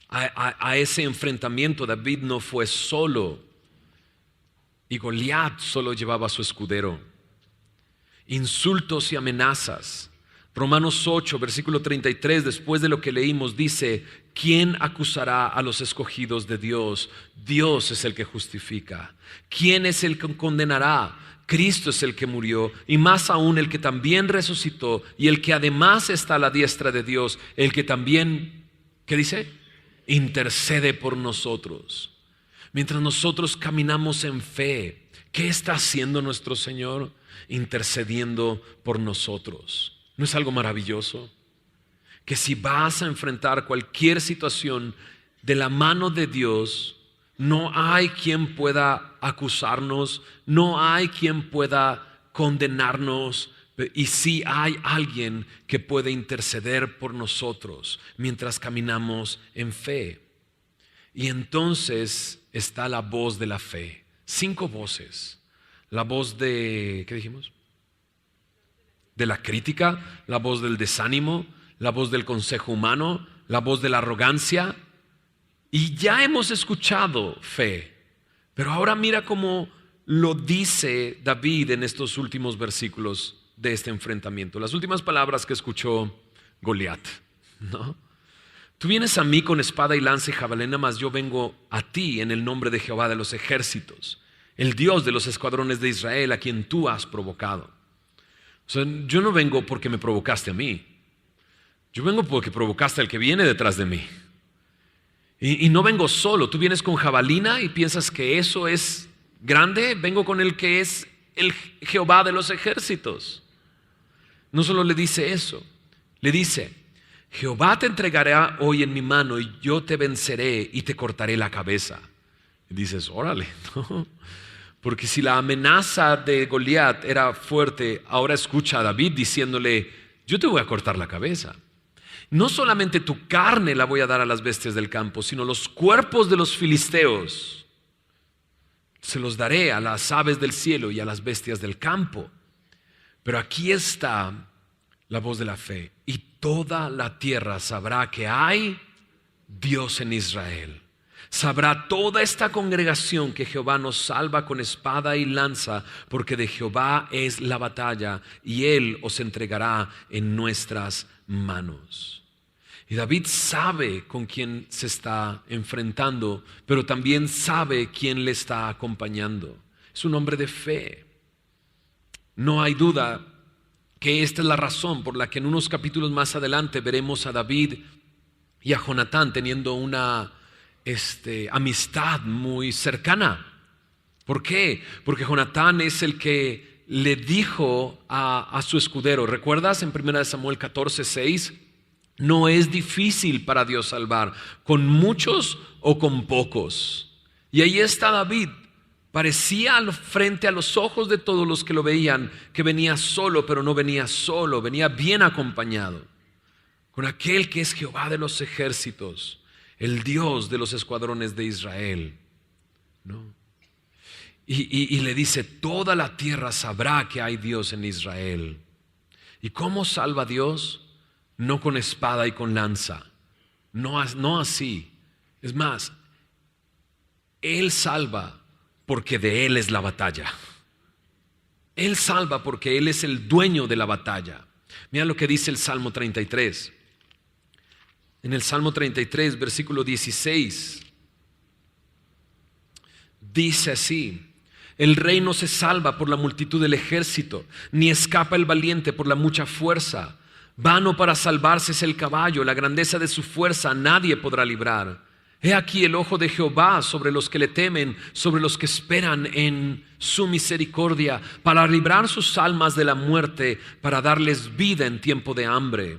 A ese enfrentamiento David no fue solo y Goliat solo llevaba a su escudero. Insultos y amenazas. Romanos 8, versículo 33, después de lo que leímos, dice: ¿quién acusará a los escogidos de Dios? Dios es el que justifica. ¿Quién es el que condenará? Cristo es el que murió, y más aún el que también resucitó, y el que además está a la diestra de Dios, el que también, ¿qué dice? Intercede por nosotros. Mientras nosotros caminamos en fe, ¿qué está haciendo nuestro Señor? Intercediendo por nosotros. ¿No es algo maravilloso? Que si vas a enfrentar cualquier situación de la mano de Dios, no hay quien pueda acusarnos, no hay quien pueda condenarnos, y sí hay alguien que puede interceder por nosotros mientras caminamos en fe. Y entonces está la voz de la fe. 5 voces. La voz de, ¿qué dijimos? De la crítica, la voz del desánimo, la voz del consejo humano, la voz de la arrogancia. Y ya hemos escuchado fe, pero ahora mira cómo lo dice David en estos últimos versículos. de este enfrentamiento. Las últimas palabras que escuchó Goliat, ¿no? Tú vienes a mí con espada y lanza y jabalina, mas yo vengo a ti en el nombre de Jehová de los ejércitos, el Dios de los escuadrones de Israel, a quien tú has provocado. O sea, yo no vengo porque me provocaste a mí. Yo vengo porque provocaste al que viene detrás de mí. Y no vengo solo. Tú vienes con jabalina y piensas que eso es grande. Vengo con el que es el Jehová de los ejércitos. No solo le dice eso, le dice: Jehová te entregará hoy en mi mano y yo te venceré y te cortaré la cabeza. Y dices, órale, ¿no? Porque si la amenaza de Goliat era fuerte, ahora escucha a David diciéndole: yo te voy a cortar la cabeza. No solamente tu carne la voy a dar a las bestias del campo, sino los cuerpos de los filisteos se los daré a las aves del cielo y a las bestias del campo. Pero aquí está la voz de la fe: y toda la tierra sabrá que hay Dios en Israel. Sabrá toda esta congregación que Jehová nos salva con espada y lanza, porque de Jehová es la batalla y Él os entregará en nuestras manos. Y David sabe con quién se está enfrentando, pero también sabe quién le está acompañando. Es un hombre de fe. No hay duda que esta es la razón por la que en unos capítulos más adelante veremos a David y a Jonatán teniendo una amistad muy cercana. ¿Por qué? Porque Jonatán es el que le dijo a su escudero, ¿recuerdas en 1 Samuel 14:6? No es difícil para Dios salvar, con muchos o con pocos. Y ahí está David. Parecía frente a los ojos de todos los que lo veían que venía solo, pero no venía solo, venía bien acompañado con aquel que es Jehová de los ejércitos, el Dios de los escuadrones de Israel, ¿no? Y le dice: toda la tierra sabrá que hay Dios en Israel. ¿Y cómo salva Dios? No con espada y con lanza, no así. Es más, Él salva porque de Él es la batalla. Él salva porque Él es el dueño de la batalla. Mira lo que dice el Salmo 33. En el Salmo 33, versículo 16, dice así: el rey no se salva por la multitud del ejército, ni escapa el valiente por la mucha fuerza. Vano para salvarse es el caballo, la grandeza de su fuerza nadie podrá librar. He aquí el ojo de Jehová sobre los que le temen, sobre los que esperan en su misericordia, para librar sus almas de la muerte, para darles vida en tiempo de hambre.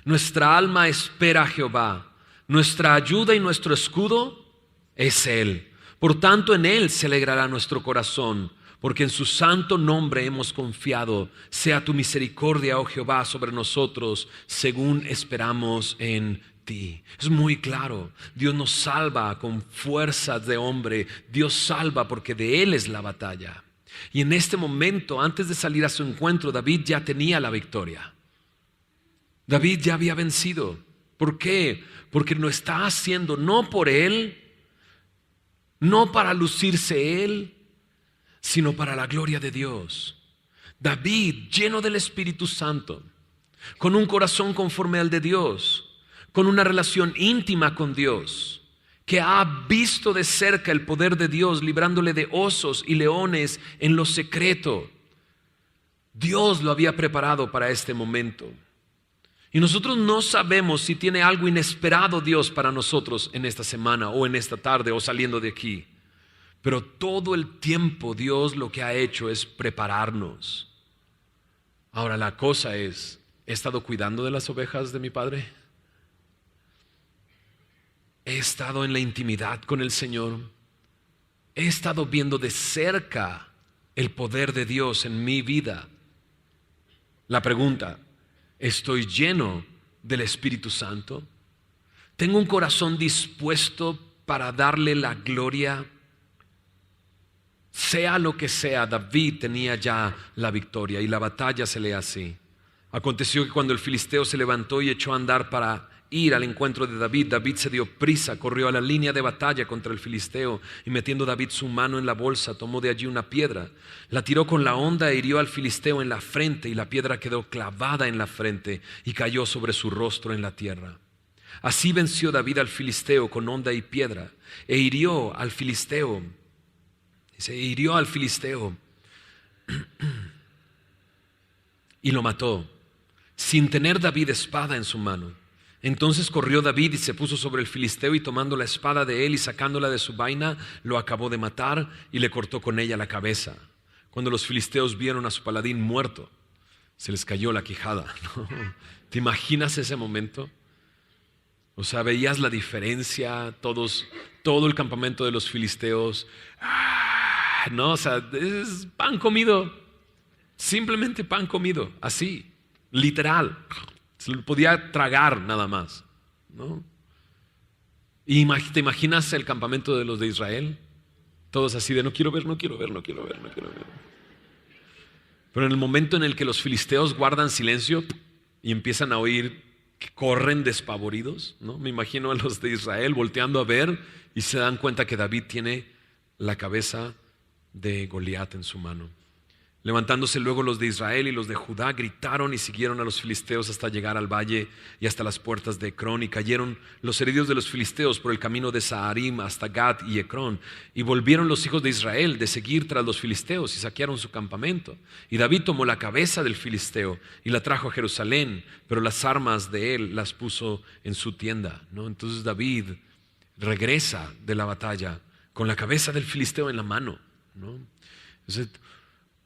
Nuestra alma espera a Jehová, nuestra ayuda y nuestro escudo es Él. Por tanto, en Él se alegrará nuestro corazón, porque en su santo nombre hemos confiado. Sea tu misericordia, oh Jehová, sobre nosotros, según esperamos en ti. Es muy claro, Dios nos salva con fuerzas de hombre. Dios salva porque de Él es la batalla. Y en este momento, antes de salir a su encuentro, David ya tenía la victoria. David ya había vencido. ¿Por qué? Porque lo está haciendo no por él, no para lucirse él, sino para la gloria de Dios. David, lleno del Espíritu Santo, con un corazón conforme al de Dios, con una relación íntima con Dios, que ha visto de cerca el poder de Dios librándole de osos y leones en lo secreto. Dios lo había preparado para este momento. Y nosotros no sabemos si tiene algo inesperado Dios para nosotros en esta semana o en esta tarde o saliendo de aquí. Pero todo el tiempo Dios lo que ha hecho es prepararnos. Ahora la cosa es, ¿he estado cuidando de las ovejas de mi Padre? ¿He estado en la intimidad con el Señor? ¿He estado viendo de cerca el poder de Dios en mi vida? La pregunta, ¿estoy lleno del Espíritu Santo? ¿Tengo un corazón dispuesto para darle la gloria? Sea lo que sea, David tenía ya la victoria y la batalla se lee así. Aconteció que cuando el filisteo se levantó y echó a andar para ir al encuentro de David. David se dio prisa, corrió a la línea de batalla contra el filisteo y metiendo David su mano en la bolsa, tomó de allí una piedra, la tiró con la honda e hirió al filisteo en la frente y la piedra quedó clavada en la frente y cayó sobre su rostro en la tierra. Así venció David al filisteo con honda y piedra e hirió al filisteo. Se hirió al filisteo y lo mató, sin tener David espada en su mano. Entonces corrió David y se puso sobre el filisteo y tomando la espada de él y sacándola de su vaina, lo acabó de matar y le cortó con ella la cabeza. Cuando los filisteos vieron a su paladín muerto, se les cayó la quijada. ¿Te imaginas ese momento? O sea, veías la diferencia, todo el campamento de los filisteos. No, o sea, es pan comido, simplemente pan comido, así, literal. Se lo podía tragar nada más, ¿no? Y ¿te imaginas el campamento de los de Israel? Todos así de no quiero ver. Pero en el momento en el que los filisteos guardan silencio y empiezan a oír que corren despavoridos, ¿no? Me imagino a los de Israel volteando a ver y se dan cuenta que David tiene la cabeza de Goliat en su mano. Levantándose luego los de Israel y los de Judá gritaron y siguieron a los filisteos hasta llegar al valle y hasta las puertas de Ecrón, y cayeron los heridos de los filisteos por el camino de Saharim hasta Gat y Ecrón, y volvieron los hijos de Israel de seguir tras los filisteos y saquearon su campamento. Y David tomó la cabeza del filisteo y la trajo a Jerusalén, pero las armas de él las puso en su tienda, ¿no? Entonces David regresa de la batalla con la cabeza del filisteo en la mano, ¿no? Entonces,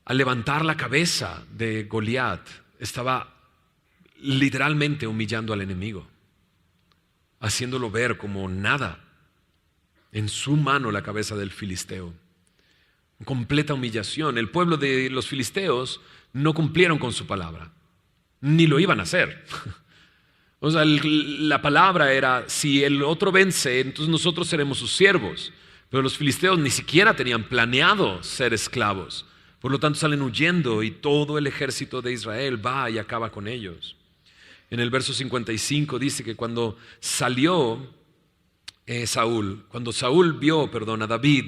al levantar la cabeza de Goliat, estaba literalmente humillando al enemigo, haciéndolo ver como nada. En su mano la cabeza del filisteo. Completa humillación. El pueblo de los filisteos no cumplieron con su palabra, ni lo iban a hacer. O sea, la palabra era, si el otro vence, entonces nosotros seremos sus siervos. Pero los filisteos ni siquiera tenían planeado ser esclavos. Por lo tanto salen huyendo y todo el ejército de Israel va y acaba con ellos. En el verso 55 dice que cuando Saúl vio a David,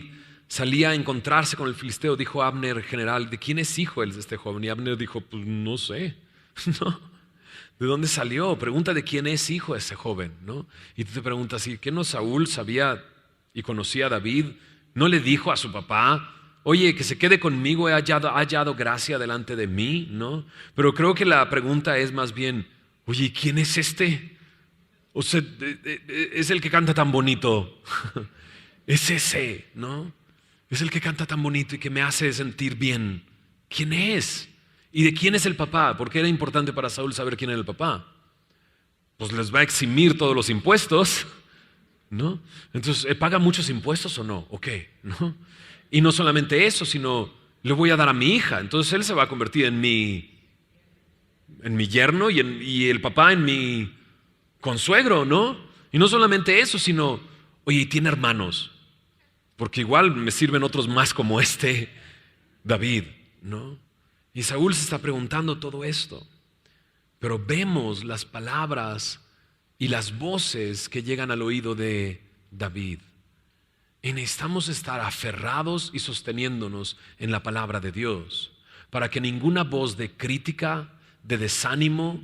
salía a encontrarse con el filisteo, dijo a Abner, general, ¿de quién es hijo este joven? Y Abner dijo, pues no sé, ¿no? ¿De dónde salió? Pregunta de quién es hijo ese joven, ¿no? Y tú te preguntas, ¿y qué no Saúl sabía y conocía a David? ¿No le dijo a su papá, oye, que se quede conmigo, ha hallado gracia delante de mí, ¿no? Pero creo que la pregunta es más bien, oye, ¿quién es este? O sea, es el que canta tan bonito. Es ese, ¿no? Es el que canta tan bonito y que me hace sentir bien. ¿Quién es? ¿Y de quién es el papá? Porque era importante para Saúl saber quién era el papá. Pues les va a eximir todos los impuestos, ¿no? Entonces, ¿paga muchos impuestos o no? ¿O qué? ¿No? Y no solamente eso, sino le voy a dar a mi hija. Entonces él se va a convertir en mi yerno y el papá en mi consuegro, ¿no? Y no solamente eso, sino, oye, tiene hermanos. Porque igual me sirven otros más como David, ¿no? Y Saúl se está preguntando todo esto. Pero vemos las palabras y las voces que llegan al oído de David. Y necesitamos estar aferrados y sosteniéndonos en la palabra de Dios para que ninguna voz de crítica, de desánimo,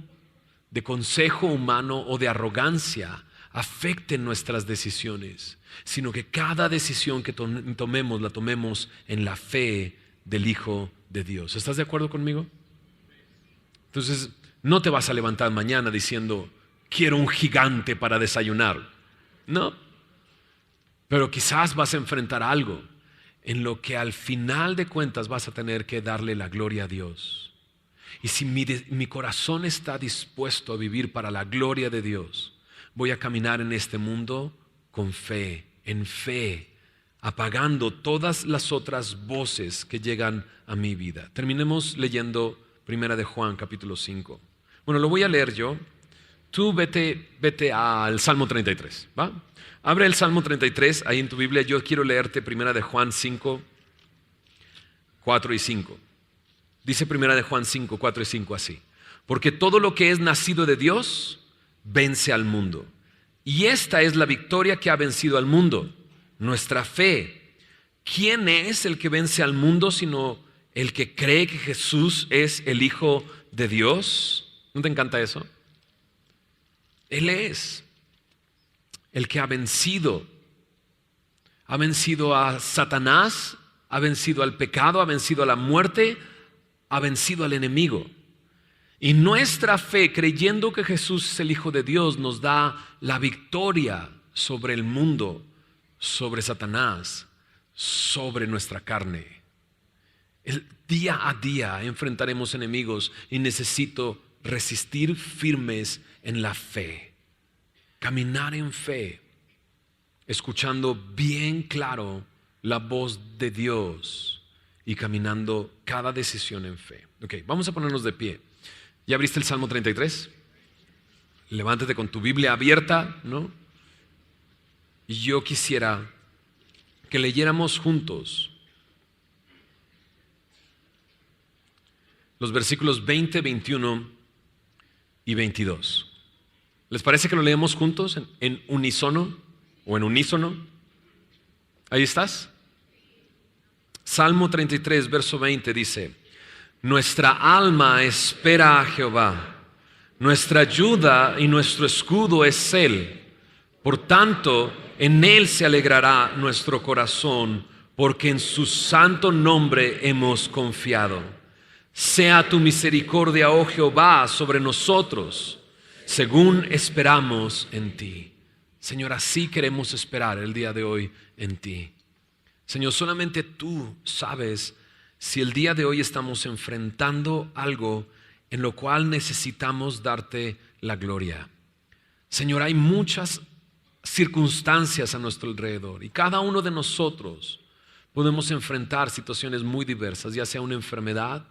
de consejo humano o de arrogancia afecte nuestras decisiones, sino que cada decisión que tomemos la tomemos en la fe del Hijo de Dios. ¿Estás de acuerdo conmigo? Entonces, no te vas a levantar mañana diciendo, quiero un gigante para desayunar. No. Pero quizás vas a enfrentar algo en lo que al final de cuentas vas a tener que darle la gloria a Dios. Y si mi corazón está dispuesto a vivir para la gloria de Dios, voy a caminar en este mundo con fe, en fe, apagando todas las otras voces que llegan a mi vida. Terminemos leyendo 1 de Juan capítulo 5. Bueno, lo voy a leer yo. Tú vete al Salmo 33, ¿va? Abre el Salmo 33 ahí en tu Biblia. Yo quiero leerte 1 de Juan 5, 4 y 5. Dice 1 de Juan 5, 4 y 5 así. Porque todo lo que es nacido de Dios vence al mundo. Y esta es la victoria que ha vencido al mundo, nuestra fe. ¿Quién es el que vence al mundo sino el que cree que Jesús es el Hijo de Dios? ¿No te encanta eso? Él es el que ha vencido. Ha vencido a Satanás, ha vencido al pecado, ha vencido a la muerte, ha vencido al enemigo. Y nuestra fe, creyendo que Jesús es el Hijo de Dios, nos da la victoria sobre el mundo, sobre Satanás, sobre nuestra carne. El día a día enfrentaremos enemigos y necesito resistir firmes en la fe. Caminar en fe, escuchando bien claro la voz de Dios y caminando cada decisión en fe. Ok, vamos a ponernos de pie. ¿Ya abriste el Salmo 33? Levántate con tu Biblia abierta, ¿no? Y yo quisiera que leyéramos juntos los versículos 20, 21 y 22. ¿Les parece que lo leemos juntos en unísono o en unísono? ¿Ahí estás? Salmo 33, verso 20 dice: nuestra alma espera a Jehová, nuestra ayuda y nuestro escudo es Él. Por tanto, en Él se alegrará nuestro corazón, porque en su santo nombre hemos confiado. Sea tu misericordia, oh Jehová, sobre nosotros, según esperamos en ti. Señor, así queremos esperar el día de hoy en ti. Señor, solamente tú sabes si el día de hoy estamos enfrentando algo en lo cual necesitamos darte la gloria. Señor, hay muchas circunstancias a nuestro alrededor y cada uno de nosotros podemos enfrentar situaciones muy diversas, ya sea una enfermedad,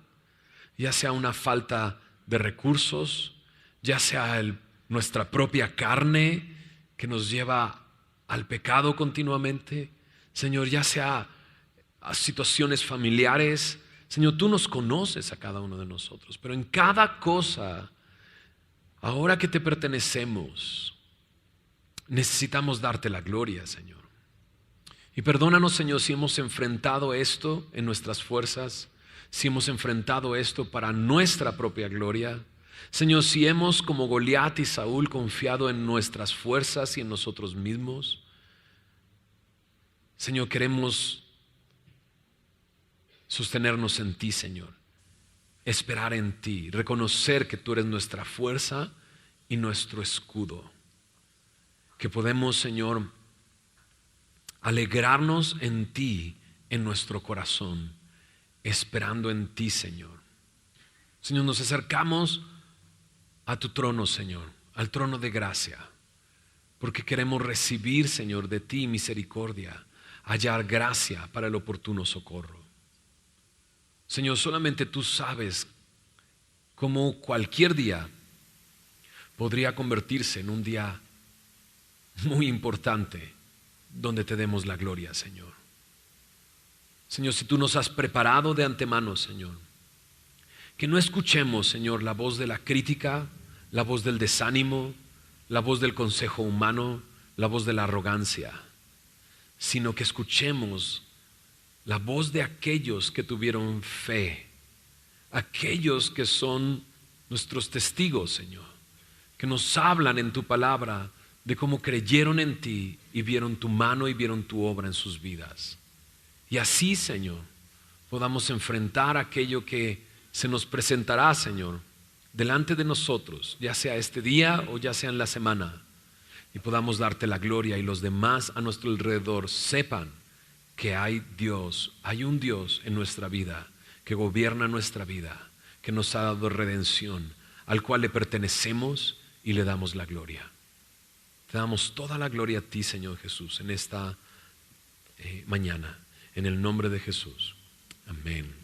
ya sea una falta de recursos, ya sea nuestra propia carne que nos lleva al pecado continuamente. Señor, ya sea a situaciones familiares. Señor, tú nos conoces a cada uno de nosotros, pero en cada cosa, ahora que te pertenecemos, necesitamos darte la gloria, Señor. Y perdónanos, Señor, si hemos enfrentado esto en nuestras fuerzas, si hemos enfrentado esto para nuestra propia gloria. Señor, si hemos, como Goliat y Saúl, confiado en nuestras fuerzas y en nosotros mismos. Señor, queremos sostenernos en ti, Señor, esperar en ti, reconocer que tú eres nuestra fuerza y nuestro escudo, que podemos, Señor, alegrarnos en ti, en nuestro corazón, esperando en ti, Señor. Señor, nos acercamos a tu trono, Señor, al trono de gracia, porque queremos recibir, Señor, de ti misericordia, hallar gracia para el oportuno socorro. Señor, solamente tú sabes cómo cualquier día podría convertirse en un día muy importante donde te demos la gloria, Señor. Señor, si tú nos has preparado de antemano, Señor, que no escuchemos, Señor, la voz de la crítica, la voz del desánimo, la voz del consejo humano, la voz de la arrogancia, sino que escuchemos la voz de aquellos que tuvieron fe, aquellos que son nuestros testigos, Señor, que nos hablan en tu palabra de cómo creyeron en ti y vieron tu mano y vieron tu obra en sus vidas. Y así, Señor, podamos enfrentar aquello que se nos presentará, Señor, delante de nosotros, ya sea este día o ya sea en la semana, y podamos darte la gloria y los demás a nuestro alrededor sepan que hay Dios, hay un Dios en nuestra vida, que gobierna nuestra vida, que nos ha dado redención, al cual le pertenecemos y le damos la gloria. Te damos toda la gloria a ti, Señor Jesús, en esta mañana, en el nombre de Jesús. Amén.